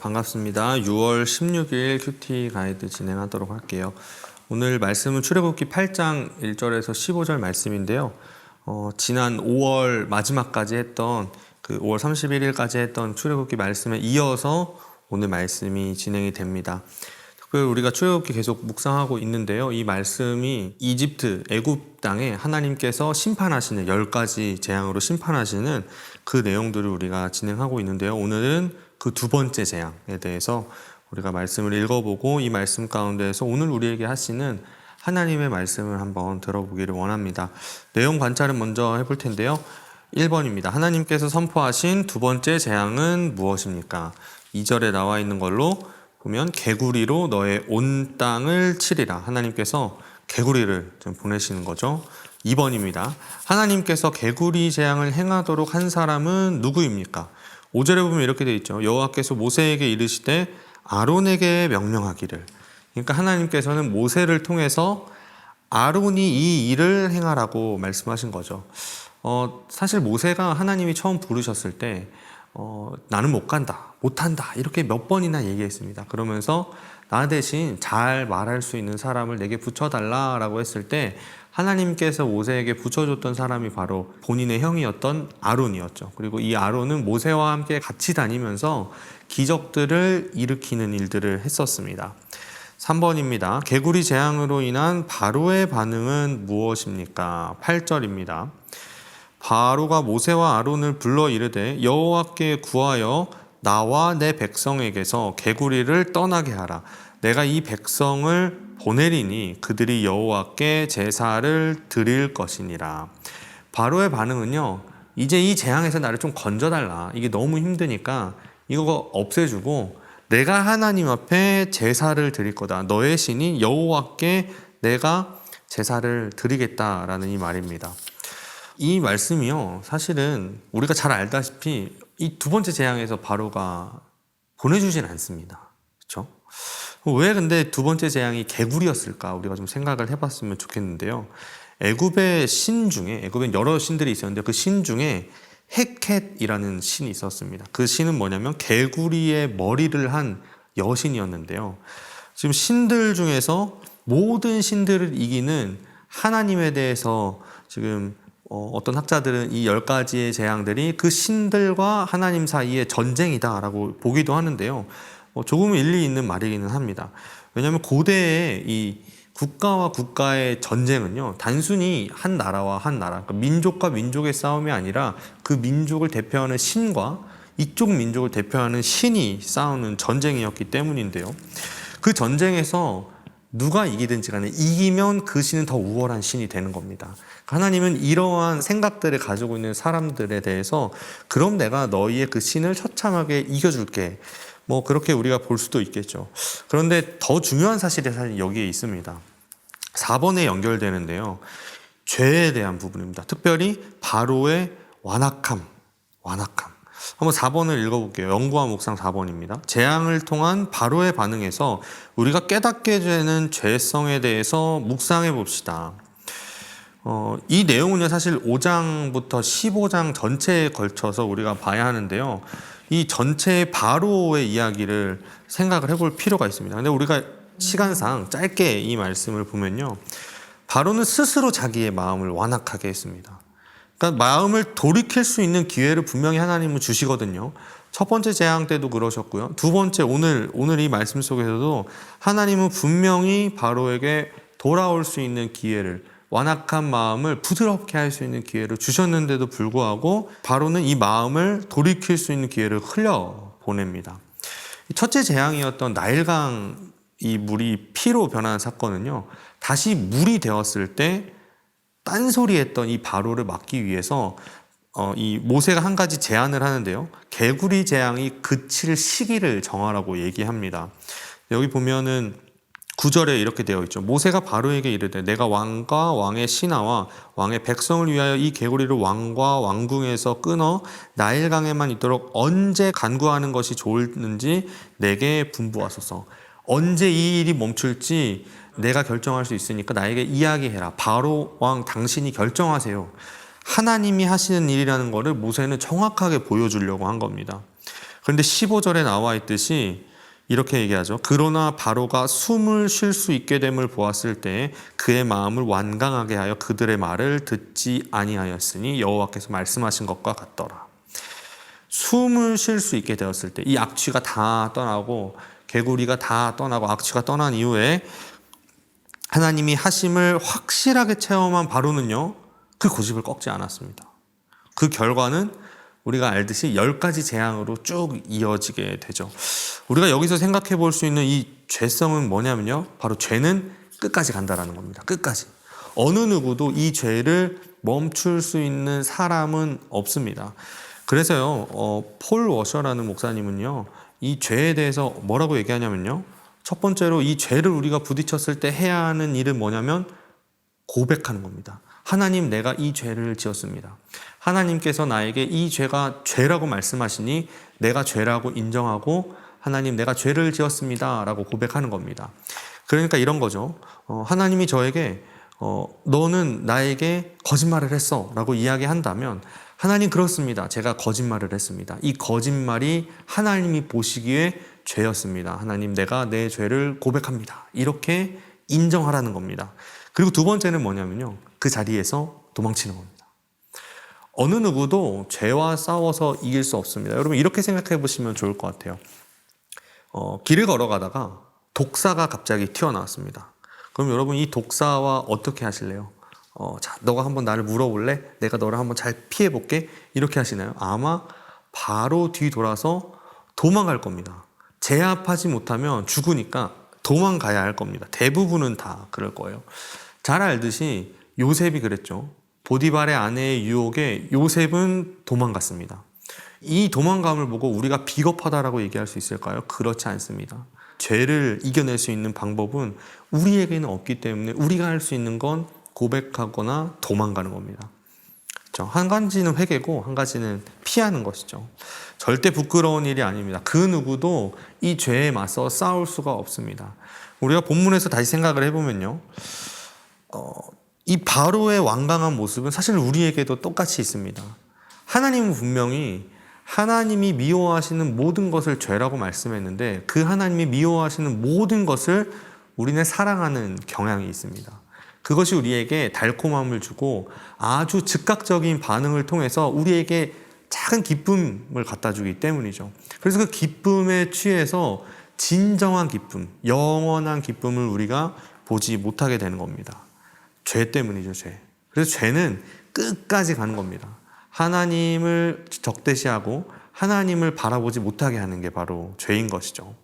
반갑습니다. 6월 16일 큐티 가이드 진행하도록 할게요. 오늘 말씀은 출애굽기 8장 1절에서 15절 말씀인데요. 지난 5월 마지막까지 했던 그 5월 31일까지 했던 출애굽기 말씀에 이어서 오늘 말씀이 진행이 됩니다. 특별히 우리가 출애굽기 계속 묵상하고 있는데요. 이 말씀이 이집트, 애굽 땅에 하나님께서 심판하시는 10가지 재앙으로 심판하시는 그 내용들을 우리가 진행하고 있는데요. 오늘은 그 두 번째 재앙에 대해서 우리가 말씀을 읽어보고 이 말씀 가운데에서 오늘 우리에게 하시는 하나님의 말씀을 한번 들어보기를 원합니다. 내용 관찰은 먼저 해볼 텐데요. 1번입니다. 하나님께서 선포하신 두 번째 재앙은 무엇입니까? 2절에 나와 있는 걸로 보면 개구리로 너의 온 땅을 치리라. 하나님께서 개구리를 좀 보내시는 거죠. 2번입니다. 하나님께서 개구리 재앙을 행하도록 한 사람은 누구입니까? 5절에 보면 이렇게 되어 있죠. 여호와께서 모세에게 이르시되 아론에게 명령하기를. 그러니까 하나님께서는 모세를 통해서 아론이 이 일을 행하라고 말씀하신 거죠. 사실 모세가 하나님이 처음 부르셨을 때 나는 못 간다, 못한다 이렇게 몇 번이나 얘기했습니다. 그러면서 나 대신 잘 말할 수 있는 사람을 내게 붙여달라라고 했을 때 하나님께서 모세에게 붙여줬던 사람이 바로 본인의 형이었던 아론이었죠. 그리고 이 아론은 모세와 함께 같이 다니면서 기적들을 일으키는 일들을 했었습니다. 3번입니다. 개구리 재앙으로 인한 바로의 반응은 무엇입니까? 8절입니다. 바로가 모세와 아론을 불러 이르되 여호와께 구하여 나와 내 백성에게서 개구리를 떠나게 하라. 내가 이 백성을 보내리니 그들이 여호와께 제사를 드릴 것이니라. 바로의 반응은요, 이제 이 재앙에서 나를 좀 건져달라. 이게 너무 힘드니까 이거 없애주고 내가 하나님 앞에 제사를 드릴 거다. 너의 신이 여호와께 내가 제사를 드리겠다라는 이 말입니다. 이 말씀이요, 사실은 우리가 잘 알다시피 이 두 번째 재앙에서 바로가 보내주진 않습니다. 그렇죠? 왜 근데 두 번째 재앙이 개구리였을까? 우리가 좀 생각을 해봤으면 좋겠는데요. 애굽의 신 중에, 애굽엔 여러 신들이 있었는데 그 신 중에 헤켓이라는 신이 있었습니다. 그 신은 뭐냐면 개구리의 머리를 한 여신이었는데요. 지금 신들 중에서 모든 신들을 이기는 하나님에 대해서 지금 어떤 학자들은 이 10가지의 재앙들이 그 신들과 하나님 사이의 전쟁이다라고 보기도 하는데요. 조금 일리 있는 말이기는 합니다. 왜냐하면 고대의 이 국가와 국가의 전쟁은요, 단순히 한 나라와 한 나라, 그러니까 민족과 민족의 싸움이 아니라 그 민족을 대표하는 신과 이쪽 민족을 대표하는 신이 싸우는 전쟁이었기 때문인데요. 그 전쟁에서 누가 이기든지 간에 이기면 그 신은 더 우월한 신이 되는 겁니다. 하나님은 이러한 생각들을 가지고 있는 사람들에 대해서 그럼 내가 너희의 그 신을 처참하게 이겨줄게. 그렇게 우리가 볼 수도 있겠죠. 그런데 더 중요한 사실이 사실 여기에 있습니다. 4번에 연결되는데요. 죄에 대한 부분입니다. 특별히 바로의 완악함. 한번 4번을 읽어볼게요. 연구와 묵상 4번입니다. 재앙을 통한 바로의 반응에서 우리가 깨닫게 되는 죄성에 대해서 묵상해 봅시다. 이 내용은요, 사실 5장부터 15장 전체에 걸쳐서 우리가 봐야 하는데요. 이 전체의 바로의 이야기를 생각을 해볼 필요가 있습니다. 근데 우리가 시간상 짧게 이 말씀을 보면요, 바로는 스스로 자기의 마음을 완악하게 했습니다. 그러니까 마음을 돌이킬 수 있는 기회를 분명히 하나님은 주시거든요. 첫 번째 재앙 때도 그러셨고요. 두 번째 오늘 이 말씀 속에서도 하나님은 분명히 바로에게 돌아올 수 있는 기회를, 완악한 마음을 부드럽게 할 수 있는 기회를 주셨는데도 불구하고 바로는 이 마음을 돌이킬 수 있는 기회를 흘려보냅니다. 첫째 재앙이었던 나일강 이 물이 피로 변하는 사건은요, 다시 물이 되었을 때 딴소리했던 이 바로를 막기 위해서 이 모세가 한 가지 제안을 하는데요. 개구리 재앙이 그칠 시기를 정하라고 얘기합니다. 여기 보면은 9절에 이렇게 되어 있죠. 모세가 바로에게 이르되 내가 왕과 왕의 신하와 왕의 백성을 위하여 이 개구리를 왕과 왕궁에서 끊어 나일강에만 있도록 언제 간구하는 것이 좋을는지 내게 분부하소서. 언제 이 일이 멈출지 내가 결정할 수 있으니까 나에게 이야기해라. 바로 왕 당신이 결정하세요. 하나님이 하시는 일이라는 것을 모세는 정확하게 보여주려고 한 겁니다. 그런데 15절에 나와 있듯이 이렇게 얘기하죠. 그러나 바로가 숨을 쉴 수 있게 됨을 보았을 때 그의 마음을 완강하게 하여 그들의 말을 듣지 아니하였으니 여호와께서 말씀하신 것과 같더라. 숨을 쉴 수 있게 되었을 때 이 악취가 다 떠나고 개구리가 다 떠나고 악취가 떠난 이후에 하나님이 하심을 확실하게 체험한 바로는요, 그 고집을 꺾지 않았습니다. 그 결과는 우리가 알듯이 10가지 재앙으로 쭉 이어지게 되죠. 우리가 여기서 생각해 볼 수 있는 이 죄성은 뭐냐면요, 바로 죄는 끝까지 간다라는 겁니다. 끝까지. 어느 누구도 이 죄를 멈출 수 있는 사람은 없습니다. 그래서요, 폴 워셔라는 목사님은요, 이 죄에 대해서 뭐라고 얘기하냐면요, 첫 번째로 이 죄를 우리가 부딪혔을 때 해야 하는 일은 뭐냐면 고백하는 겁니다. 하나님, 내가 이 죄를 지었습니다. 하나님께서 나에게 이 죄가 죄라고 말씀하시니 내가 죄라고 인정하고 하나님, 내가 죄를 지었습니다 라고 고백하는 겁니다. 그러니까 이런 거죠. 하나님이 저에게 너는 나에게 거짓말을 했어 라고 이야기한다면 하나님, 그렇습니다. 제가 거짓말을 했습니다. 이 거짓말이 하나님이 보시기에 죄였습니다. 하나님, 내가 내 죄를 고백합니다. 이렇게 인정하라는 겁니다. 그리고 두 번째는 뭐냐면요, 그 자리에서 도망치는 겁니다. 어느 누구도 죄와 싸워서 이길 수 없습니다. 여러분, 이렇게 생각해 보시면 좋을 것 같아요. 길을 걸어가다가 독사가 갑자기 튀어나왔습니다. 그럼 여러분, 이 독사와 어떻게 하실래요? 자, 너가 한번 나를 물어볼래? 내가 너를 한번 잘 피해볼게? 이렇게 하시나요? 아마 바로 뒤돌아서 도망갈 겁니다. 제압하지 못하면 죽으니까 도망가야 할 겁니다. 대부분은 다 그럴 거예요. 잘 알듯이 요셉이 그랬죠. 보디발의 아내의 유혹에 요셉은 도망갔습니다. 이 도망감을 보고 우리가 비겁하다라고 얘기할 수 있을까요? 그렇지 않습니다. 죄를 이겨낼 수 있는 방법은 우리에게는 없기 때문에 우리가 할 수 있는 건 고백하거나 도망가는 겁니다. 그렇죠? 한 가지는 회개고 한 가지는 피하는 것이죠. 절대 부끄러운 일이 아닙니다. 그 누구도 이 죄에 맞서 싸울 수가 없습니다. 우리가 본문에서 다시 생각을 해보면요, 이 바로의 완강한 모습은 사실 우리에게도 똑같이 있습니다. 하나님은 분명히 하나님이 미워하시는 모든 것을 죄라고 말씀했는데 그 하나님이 미워하시는 모든 것을 우리는 사랑하는 경향이 있습니다. 그것이 우리에게 달콤함을 주고 아주 즉각적인 반응을 통해서 우리에게 작은 기쁨을 갖다 주기 때문이죠. 그래서 그 기쁨에 취해서 진정한 기쁨, 영원한 기쁨을 우리가 보지 못하게 되는 겁니다. 죄 때문이죠, 죄. 그래서 죄는 끝까지 가는 겁니다. 하나님을 적대시하고 하나님을 바라보지 못하게 하는 게 바로 죄인 것이죠.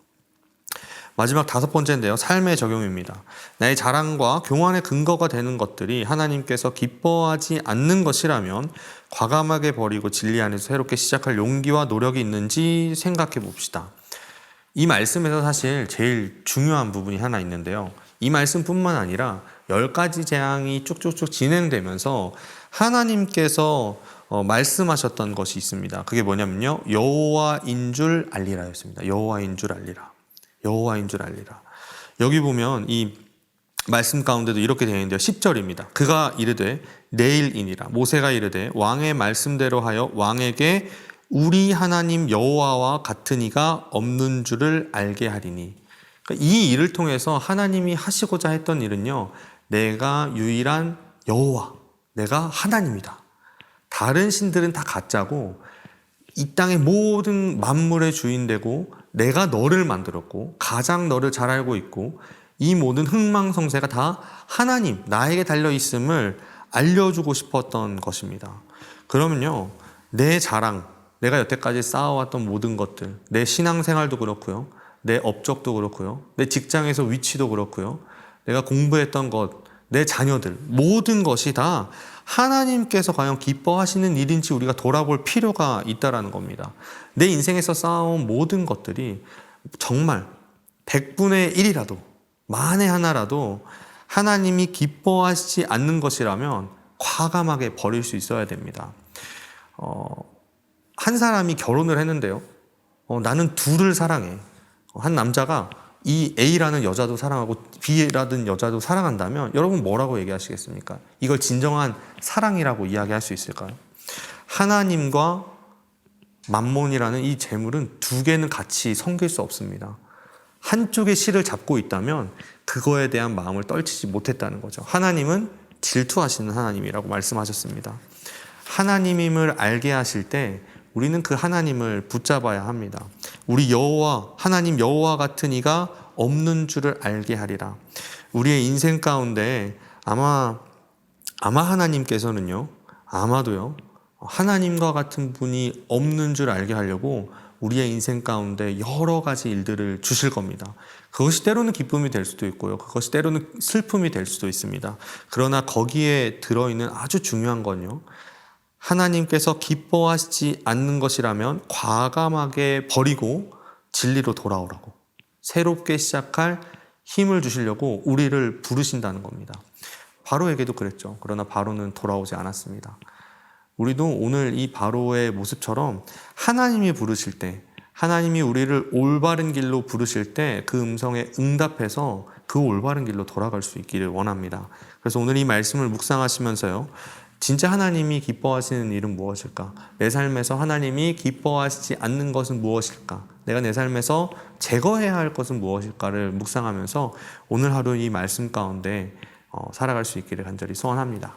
마지막 5번째인데요. 삶의 적용입니다. 나의 자랑과 교만의 근거가 되는 것들이 하나님께서 기뻐하지 않는 것이라면 과감하게 버리고 진리 안에서 새롭게 시작할 용기와 노력이 있는지 생각해 봅시다. 이 말씀에서 사실 제일 중요한 부분이 하나 있는데요. 이 말씀뿐만 아니라 10가지 재앙이 쭉쭉쭉 진행되면서 하나님께서 말씀하셨던 것이 있습니다. 그게 뭐냐면요, 여호와인 줄 알리라였습니다. 여호와인 줄 알리라. 여호와인 줄 알리라. 여기 보면 이 말씀 가운데도 이렇게 되어 있는데요. 10절입니다. 그가 이르되 내일이니라. 모세가 이르되 왕의 말씀대로 하여 왕에게 우리 하나님 여호와와 같은 이가 없는 줄을 알게 하리니. 그러니까 이 일을 통해서 하나님이 하시고자 했던 일은요, 내가 유일한 여호와, 내가 하나님이다. 다른 신들은 다 가짜고 이 땅의 모든 만물의 주인 되고 내가 너를 만들었고 가장 너를 잘 알고 있고 이 모든 흥망성쇠가 다 하나님, 나에게 달려있음을 알려주고 싶었던 것입니다. 그러면요, 내 자랑, 내가 여태까지 쌓아왔던 모든 것들, 내 신앙생활도 그렇고요, 내 업적도 그렇고요, 내 직장에서 위치도 그렇고요, 내가 공부했던 것, 내 자녀들, 모든 것이 다 하나님께서 과연 기뻐하시는 일인지 우리가 돌아볼 필요가 있다는 겁니다. 내 인생에서 쌓아온 모든 것들이 정말 100분의 1이라도, 만에 하나라도 하나님이 기뻐하시지 않는 것이라면 과감하게 버릴 수 있어야 됩니다. 한 사람이 결혼을 했는데요, 나는 둘을 사랑해. 한 남자가 이 A라는 여자도 사랑하고 B라는 여자도 사랑한다면 여러분 뭐라고 얘기하시겠습니까? 이걸 진정한 사랑이라고 이야기할 수 있을까요? 하나님과 맘몬이라는 이 재물은 두 개는 같이 섬길 수 없습니다. 한쪽의 실을 잡고 있다면 그거에 대한 마음을 떨치지 못했다는 거죠. 하나님은 질투하시는 하나님이라고 말씀하셨습니다. 하나님임을 알게 하실 때 우리는 그 하나님을 붙잡아야 합니다. 우리 여호와, 하나님 여호와 같은 이가 없는 줄을 알게 하리라. 우리의 인생 가운데 아마 하나님께서는요, 아마도요, 하나님과 같은 분이 없는 줄 알게 하려고 우리의 인생 가운데 여러 가지 일들을 주실 겁니다. 그것이 때로는 기쁨이 될 수도 있고요. 그것이 때로는 슬픔이 될 수도 있습니다. 그러나 거기에 들어있는 아주 중요한 건요, 하나님께서 기뻐하시지 않는 것이라면 과감하게 버리고 진리로 돌아오라고, 새롭게 시작할 힘을 주시려고 우리를 부르신다는 겁니다. 바로에게도 그랬죠. 그러나 바로는 돌아오지 않았습니다. 우리도 오늘 이 바로의 모습처럼 하나님이 부르실 때, 하나님이 우리를 올바른 길로 부르실 때 그 음성에 응답해서 그 올바른 길로 돌아갈 수 있기를 원합니다. 그래서 오늘 이 말씀을 묵상하시면서요, 진짜 하나님이 기뻐하시는 일은 무엇일까? 내 삶에서 하나님이 기뻐하시지 않는 것은 무엇일까? 내가 내 삶에서 제거해야 할 것은 무엇일까를 묵상하면서 오늘 하루 이 말씀 가운데 살아갈 수 있기를 간절히 소원합니다.